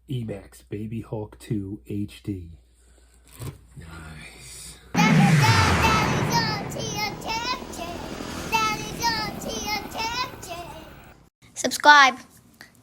Emax BabyHawk 2 HD. Nice. Subscribe.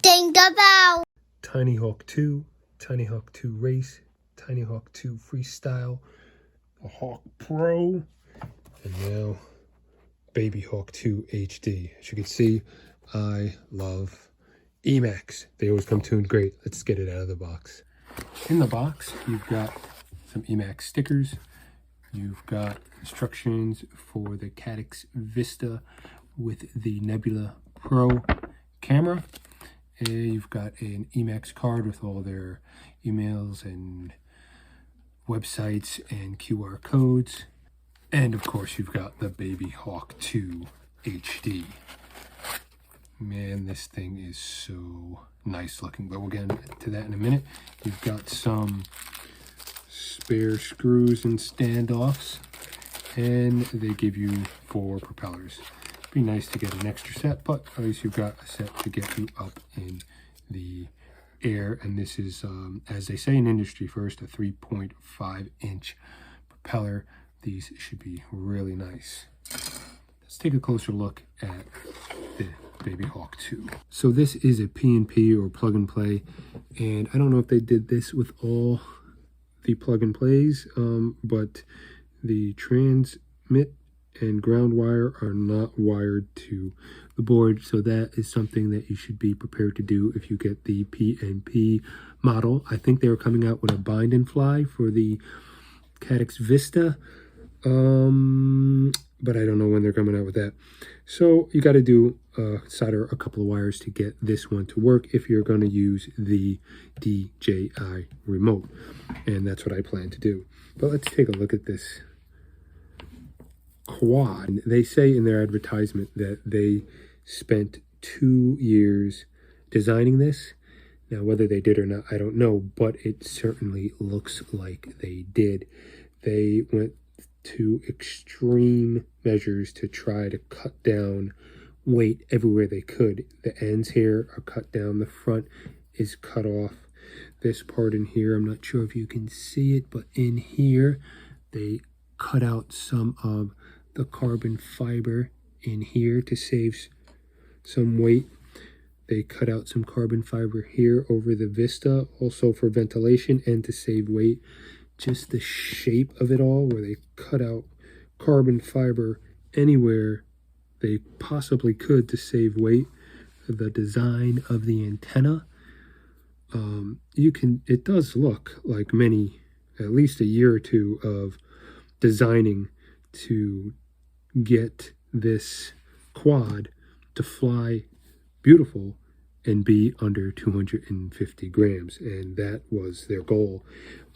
Ding the bell. Tiny Hawk 2, Tiny Hawk 2 Race, Tiny Hawk 2 Freestyle, a Hawk Pro, and now BabyHawk 2 HD. As you can see, I love Emax. They always come tuned great. Let's get it out of the box. In the box, you've got some Emax stickers. You've got instructions for the TX Vista with the Nebula Pro camera. And you've got an Emax card with all their emails and websites and QR codes. And of course, you've got the BabyHawk 2 HD. Man, this thing is so nice looking, but we'll get to that in a minute. You've got some spare screws and standoffs, and they give you 4 propellers. Be nice to get an extra set, but at least you've got a set to get you up in the air. And this is, as they say in industry first, a 3.5-inch propeller. These should be really nice. Let's take a closer look at the BabyHawk 2. So this is a PNP or plug and play, and I don't know if they did this with all the plug and plays, but the transmit and ground wire are not wired to the board, so that is something that you should be prepared to do if you get the PNP model. I think they were coming out with a bind and fly for the TX Vista, but I don't know when they're coming out with that. So you got to do solder a couple of wires to get this one to work if you're going to use the DJI remote, and that's what I plan to do. But let's take a look at this quad. They say in their advertisement that they spent 2 years designing this. Now, whether they did or not, I don't know, but it certainly looks like they did. They went to extreme measures to try to cut down weight everywhere they could. The ends here are cut down, the front is cut off. This part in here, I'm not sure if you can see it, but in here they cut out some of the carbon fiber in here to save some weight. They cut out some carbon fiber here over the Vista, also for ventilation and to save weight. Just the shape of it all, where they cut out carbon fiber anywhere they possibly could to save weight. The design of the antenna, it does look like at least a year or two of designing to get this quad to fly beautiful and be under 250 grams, and that was their goal.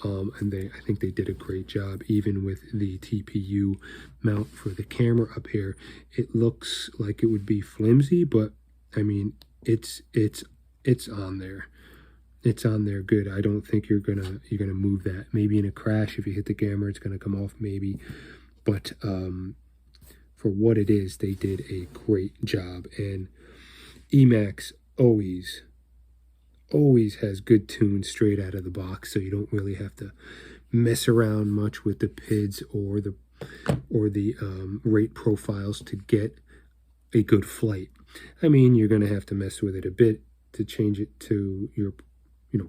And I think they did a great job, even with the TPU mount for the camera up here. It looks like it would be flimsy, but I mean, it's on there. It's on there good. I don't think you're gonna move that. Maybe in a crash, if you hit the camera, it's gonna come off maybe. But for what it is, they did a great job. And Emax always has good tunes straight out of the box, so you don't really have to mess around much with the PIDs or the rate profiles to get a good flight. I mean, you're going to have to mess with it a bit to change it to your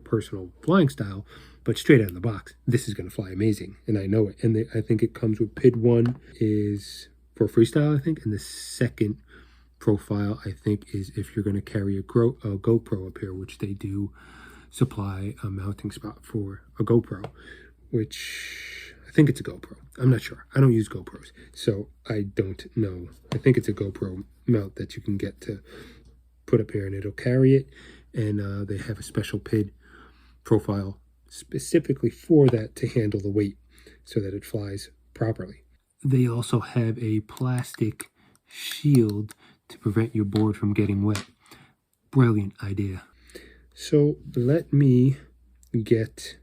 personal flying style, but straight out of the box, this is going to fly amazing, and I know it. And I think it comes with PID 1 is for freestyle, I think, and the second profile, I think, is if you're going to carry a GoPro up here, which they do supply a mounting spot for a GoPro, which I think it's a GoPro. I'm not sure. I don't use GoPros, so I don't know. I think it's a GoPro mount that you can get to put up here, and it'll carry it. And they have a special PID profile specifically for that to handle the weight so that it flies properly. They also have a plastic shield to prevent your board from getting wet. Brilliant idea. So let me get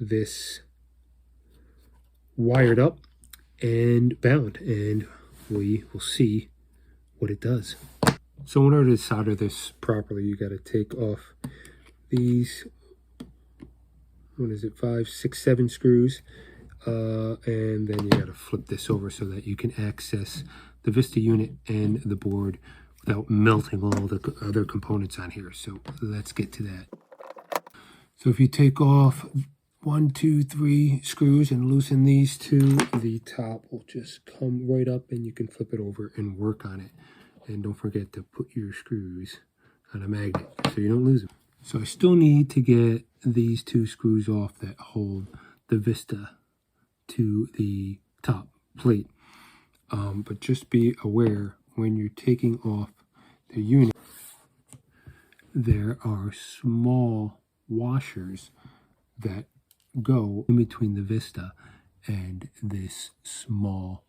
this wired up and bound, and we will see what it does. So in order to solder this properly, you got to take off these what is it, 5, 6, 7 screws. And then you got to flip this over so that you can access the Vista unit and the board without melting all the other components on here. So let's get to that. So if you take off 1, 2, 3 screws and loosen these two, the top will just come right up and you can flip it over and work on it. And don't forget to put your screws on a magnet so you don't lose them. So I still need to get these 2 screws off that hold the Vista to the top plate. But just be aware when you're taking off the unit, there are small washers that go in between the Vista and this small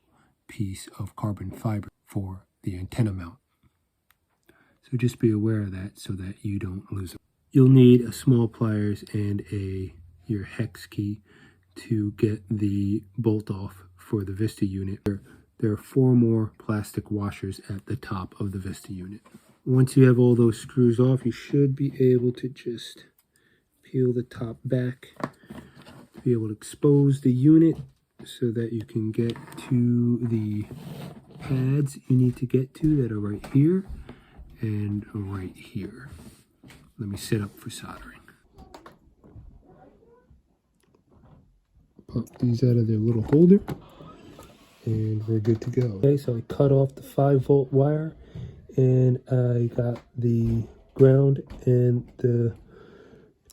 piece of carbon fiber for the antenna mount. So just be aware of that so that you don't lose them. You'll need a small pliers and your hex key to get the bolt off for the Vista unit. There are 4 more plastic washers at the top of the Vista unit. Once you have all those screws off, you should be able to just peel the top back, be able to expose the unit so that you can get to the pads you need to get to that are right here and right here. Let me set up for soldering. Pop these out of their little holder and we're good to go. Okay, so I cut off the 5-volt wire and I got the ground and the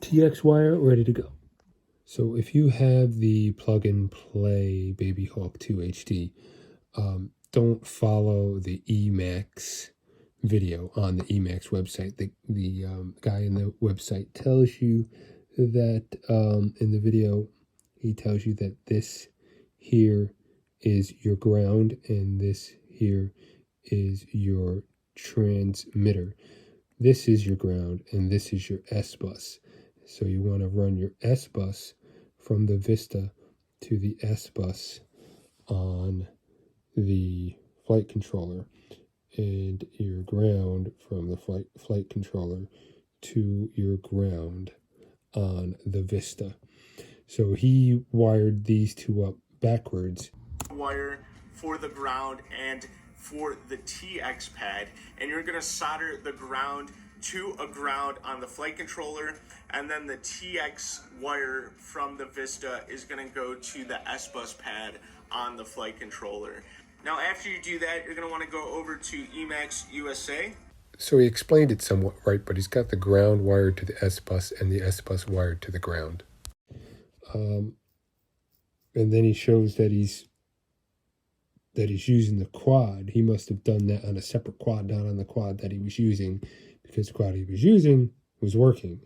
TX wire ready to go. So if you have the plug and play BabyHawk 2 HD, don't follow the Emax video on the Emax website. The guy in the website tells you that in the video, he tells you that this here is your ground and this here is your transmitter. This is your ground and this is your S bus. So you want to run your S bus from the Vista to the S bus on the flight controller, and your ground from the flight controller to your ground on the Vista. So he wired these 2 up backwards. Wire for the ground and for the TX pad, and you're going to solder the ground to a ground on the flight controller, and then the TX wire from the Vista is going to go to the S-Bus pad on the flight controller. Now after you do that, you're going to want to go over to Emax USA. So he explained it somewhat right, but he's got the ground wired to the S-Bus and the S-Bus wired to the ground. And then he shows that he's using the quad. He must have done that on a separate quad, not on the quad that he was using, because the quad he was using was working.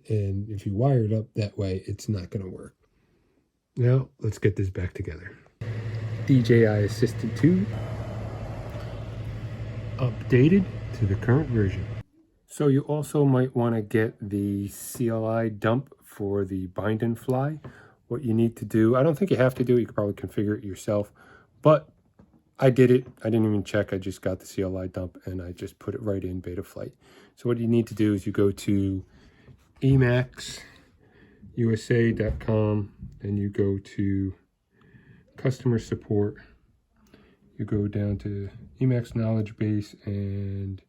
And if you wire it up that way, it's not going to work. Now, let's get this back together. DJI Assistant 2 updated to the current version. So you also might want to get the CLI dump for the bind and fly. What you need to do, I don't think you have to do it, you could probably configure it yourself, but I did it. I didn't even check. I just got the CLI dump and I just put it right in Betaflight. So what you need to do is you go to emaxusa.com and you go to customer support. You go down to Emax knowledge base and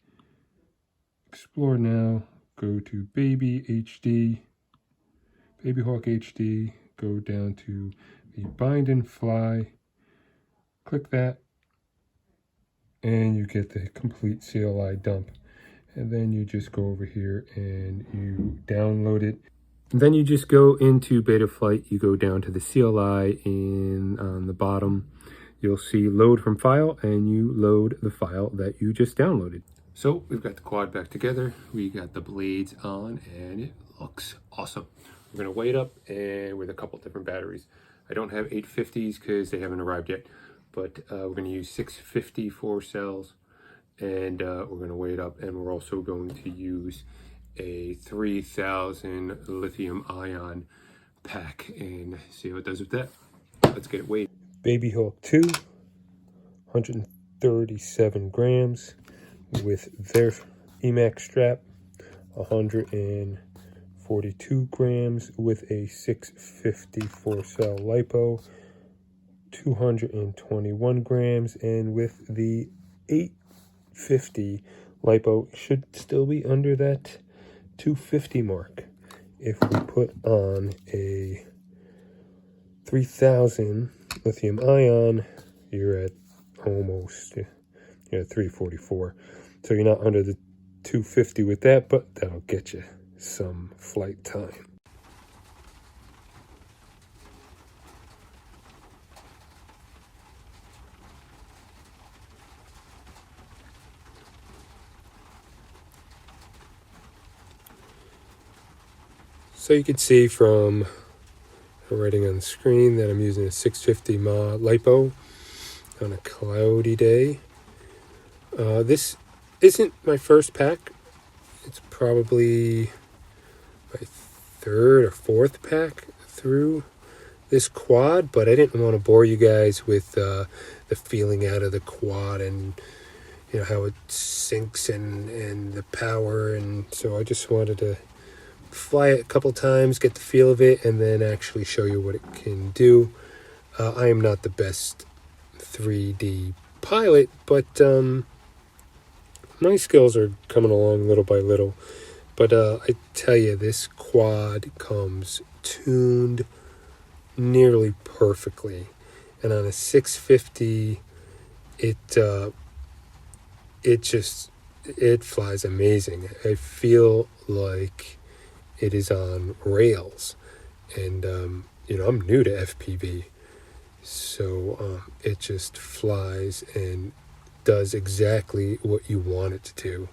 explore now. Go to BabyHawk HD. Go down to the bind and fly. Click that. And you get the complete CLI dump. And then you just go over here and you download it. And then you just go into Betaflight. You go down to the CLI on the bottom. You'll see load from file, and you load the file that you just downloaded. So we've got the quad back together. We got the blades on, and it looks awesome. We're gonna weigh it up and with a couple different batteries. I don't have 850s because they haven't arrived yet, but we're gonna use 650 cells, and we're gonna weigh it up, and we're also going to use a 3000 lithium ion pack and see how it does with that. Let's get it weighed. BabyHawk 2, 137 grams with their Emax strap, 140 342 grams with a 650 4-cell lipo, 221 grams, and with the 850 lipo should still be under that 250 mark. If we put on a 3000 lithium ion, you're at almost, you're at 344. So you're not under the 250 with that, but that'll get you some flight time. So you can see from the writing on the screen that I'm using a 650 mAh lipo on a cloudy day. This isn't my first pack. It's probably my third or fourth pack through this quad, but I didn't want to bore you guys with the feeling out of the quad and how it sinks and the power, and so I just wanted to fly it a couple times, get the feel of it, and then actually show you what it can do. I am not the best 3D pilot, but my skills are coming along little by little. But I tell you, this quad comes tuned nearly perfectly, and on a 650, it flies amazing. I feel like it is on rails, and I'm new to FPV, so it just flies and does exactly what you want it to do.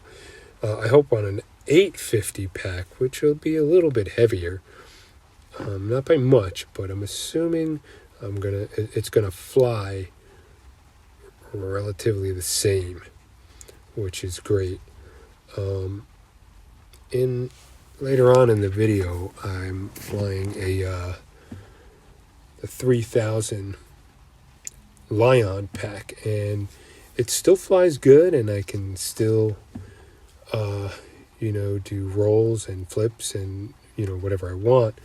I hope on an 850 pack, which will be a little bit heavier, not by much, but I'm assuming it's gonna fly relatively the same, which is great. Later on in the video, I'm flying the 3000 Lion pack, and it still flies good, and I can still do rolls and flips and whatever I want.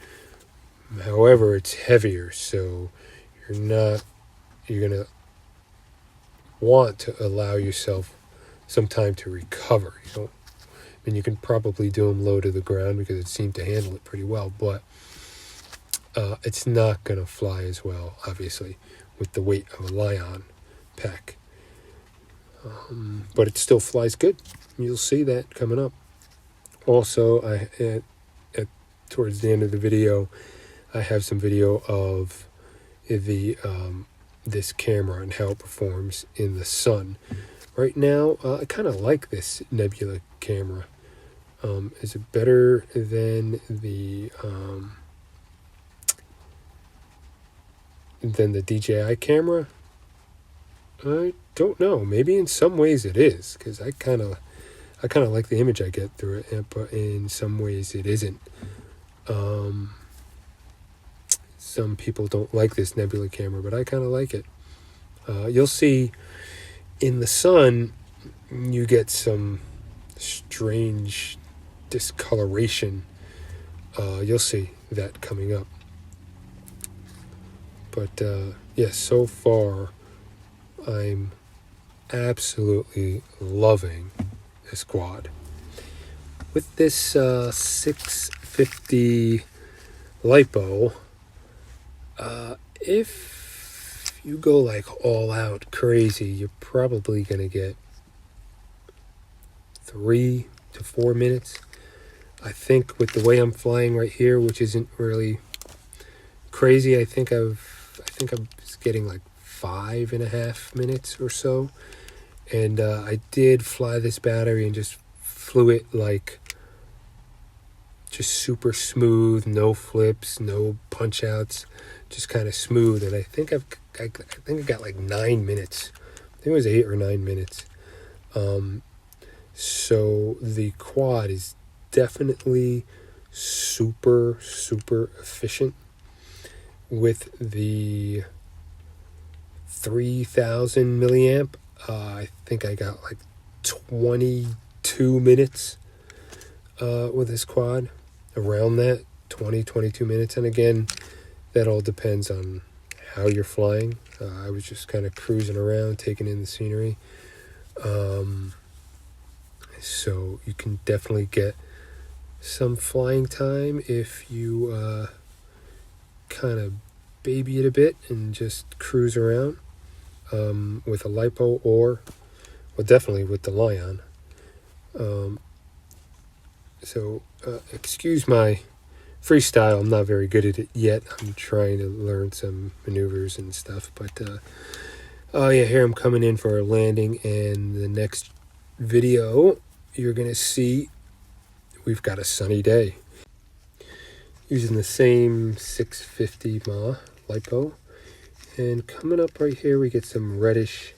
However, it's heavier, so you're gonna want to allow yourself some time to recover. You can probably do them low to the ground because it seemed to handle it pretty well, but it's not going to fly as well, obviously, with the weight of a Lion pack. But it still flies good. You'll see that coming up. Also, towards the end of the video, I have some video of this camera and how it performs in the sun. Right now, I kind of like this Nebula camera. Is it better than the DJI camera? I don't know. Maybe in some ways it is, because I kind of like the image I get through it, but in some ways it isn't. Some people don't like this Nebula camera, but I kind of like it. You'll see in the sun you get some strange discoloration. You'll see that coming up. But yes, so far I'm absolutely loving this quad. With this 650 lipo, if you go like all out crazy, you're probably gonna get 3 to 4 minutes. I think with the way I'm flying right here, which isn't really crazy, I think I'm getting like 5.5 minutes or so. And I did fly this battery and just flew it like just super smooth, no flips, no punch outs, just kind of smooth. And I think I got like 9 minutes. I think it was 8 or 9 minutes. So the quad is definitely super efficient. With the 3000 milliamp, I think I got like 22 minutes with this quad. around that, 20, 22 minutes. And again, that all depends on how you're flying. I was just kind of cruising around, taking in the scenery. So you can definitely get some flying time if you kind of baby it a bit and just cruise around with a lipo, or well, definitely with the Lion. Excuse my freestyle. I'm not very good at it yet. I'm trying to learn some maneuvers and stuff. But here I'm coming in for a landing, and the next video you're gonna see we've got a sunny day using the same 650 mAh lipo. And coming up right here, we get some reddish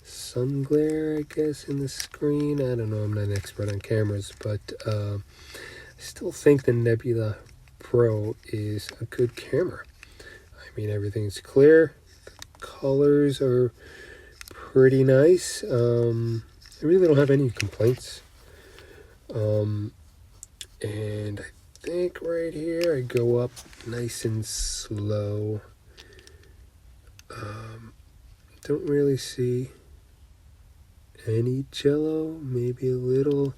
sun glare, I guess, in the screen. I don't know, I'm not an expert on cameras, but I still think the Nebula Pro is a good camera. I mean, everything's clear. The colors are pretty nice. I really don't have any complaints. And I think right here I go up nice and slow. Don't really see any jello, maybe a little,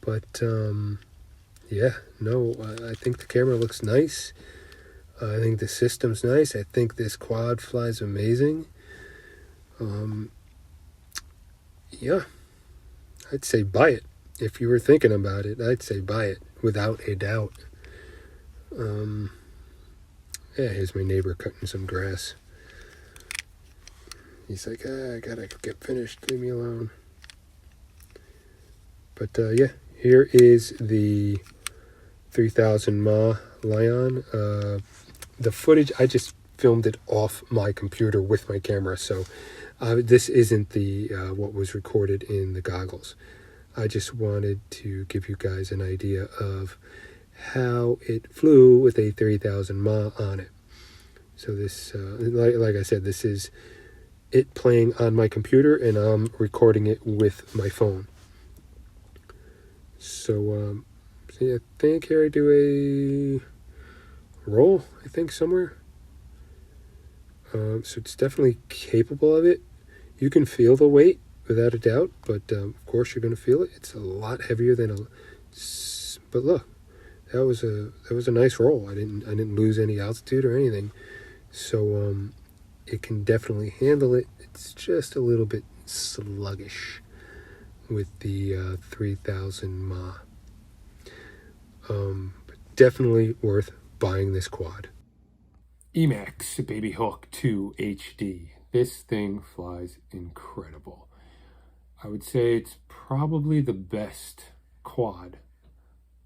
but yeah, no, I think the camera looks nice. I think the system's nice. I think this quad flies amazing. Yeah, I'd say buy it. If you were thinking about it, I'd say buy it without a doubt. Yeah, here's my neighbor cutting some grass. He's like, I gotta get finished, leave me alone. But yeah, here is the 3000 mAh Lion. The footage, I just filmed it off my computer with my camera, so this isn't the what was recorded in the goggles. I just wanted to give you guys an idea of how it flew with a 3000 mAh on it. So this, like I said, this is it playing on my computer, and I'm recording it with my phone. So, see, I think here I do a roll, I think, somewhere. So it's definitely capable of it. You can feel the weight without a doubt, but of course you're going to feel it. It's a lot heavier than but look, that was a nice roll. I didn't lose any altitude or anything. So it can definitely handle it. It's just a little bit sluggish with the 3000 mAh. But definitely worth buying this quad. Emax BabyHawk 2 HD. This thing flies incredible. I would say it's probably the best quad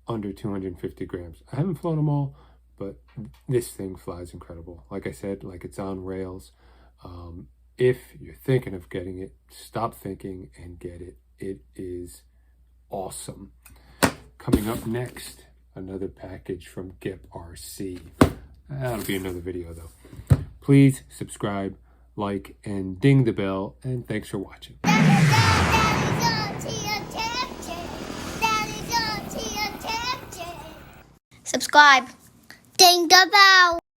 under 250 grams. I haven't flown them all, but this thing flies incredible. Like I said, like, it's on rails. If you're thinking of getting it, stop thinking and get it. It is awesome. Coming up next, another package from Gep RC. That'll be another video though. Please subscribe, like, and ding the bell, and thanks for watching. Subscribe. Ding the bell.